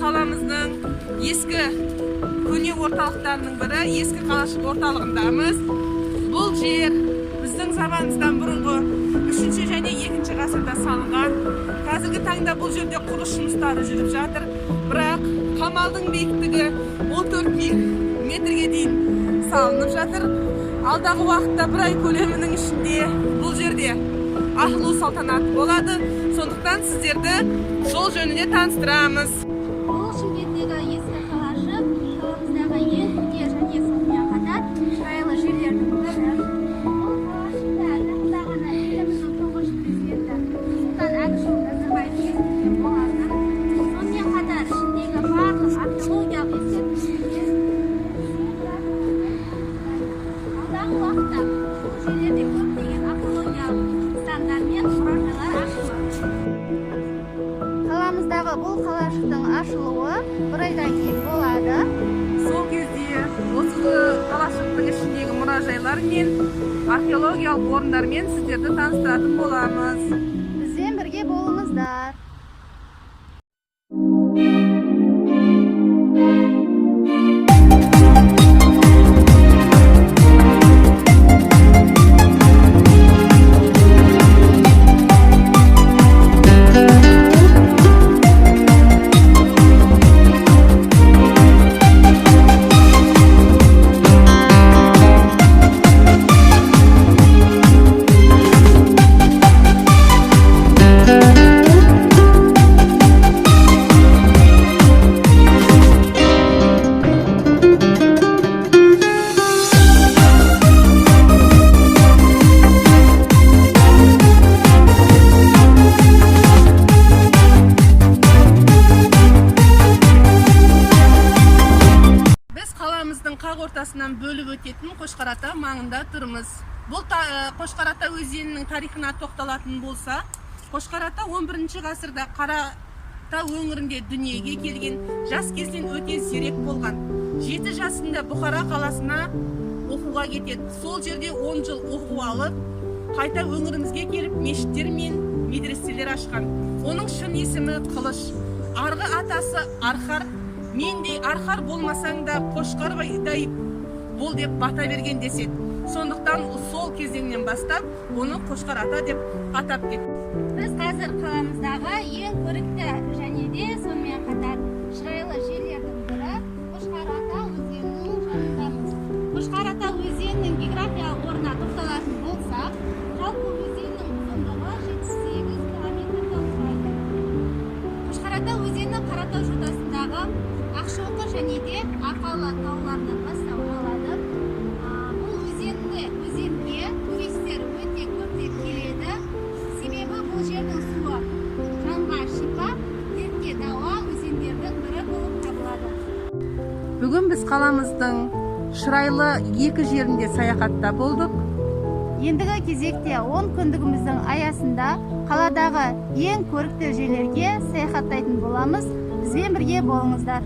қаламыздың ескі көне орталықтарының бірі, ескі қалашық орталығындамыз. Бұл жер біздің заманымыздан бұрынғы 3-ші және 2-ші ғасырда салынған. Қазіргі таңда бұл жерде құрылыс жұмыстары жүріп жатыр. Бірақ қамалдың биіктігі 14 метрге дейін салынып жатыр. Алдағы уақытта бір ай көлемінің ішінде бұл жерде ашылу салтанаты болады. Сондықтан сіздерді жол жөнінде таныстырамыз. Бұл Шымкенттегі ескі қалашық, қаламыздағы ең көне және сонымен қатар шырайлы жерлердің бірі. Бұл қалашықта тақта ғана еліміздің тұңғыш президенті Нұрсұлтан Әбішұлы Назарбаев кезінде болатын. Сонымен қатар ішіндегі барлық археологиялық ескерткіштерге алдағы уақытта бұл жерлерде көптеген археологиялық нысандар мен мұражайлар ашылады. Қаламыздағы бұл қалашықтың ашылуы бір айдан кейін болады. Сол кезде осы қалашықтың ішіндегі мұражайлар мен археологиялық орындармен сіздерді таныстыратын боламыз. Бізбен бірге болыңыздар. Қақ ортасынан бөліп өтетін Қошқарата маңында тұрмыз. Бұл Қошқарата өзенінің тарихына тоқталатын болса, Қошқарата 11-ші ғасырда Қарата өңірінде дүниеге келген, жас кезден өте зерек болған. 7 жасында Бұхара қаласына оқуға кетеді. Сол жерде 10 жыл оқу алып, қайта өңірімізге келіп мешіттер мен медреселер ашқан. Оның шын есімі Қылыш. Арғы атасы Арқар. Мендей арқар болмасаң да Қошқарбайдай бол деп бата берген деседі. Сондықтан сол кезеңнен бастап оны Қошқарата деп атап кетті. Біз қазір қаламыздағы ең көрікті және де сонымен қатар шырайлы жерлердің бірі Қошқарата өзенінің жанындамыз. Қошқарата өзенінің географиялық орнына тоқталатын болсақ, жалпы өзеннің ұзындығы 78 километрді құрайды. Қошқарата өзені Қаратау жотасындағы Ақшоқы және де Арқалы тауларынан бастау алады. Бұл өзенге туристер өте көптеп келеді. Себебі бұл жердің суы жанға шипа, дертке дауа өзендердің бірі болып табылады. Бүгін біз қаламыздың шырайлы екі жерінде саяхатта болдық. Ендігі кезекте 10 күндігіміздің аясында қаладағы ең көрікті жерлерге саяхаттайтын боламыз. Бізбен бірге болыңыздар.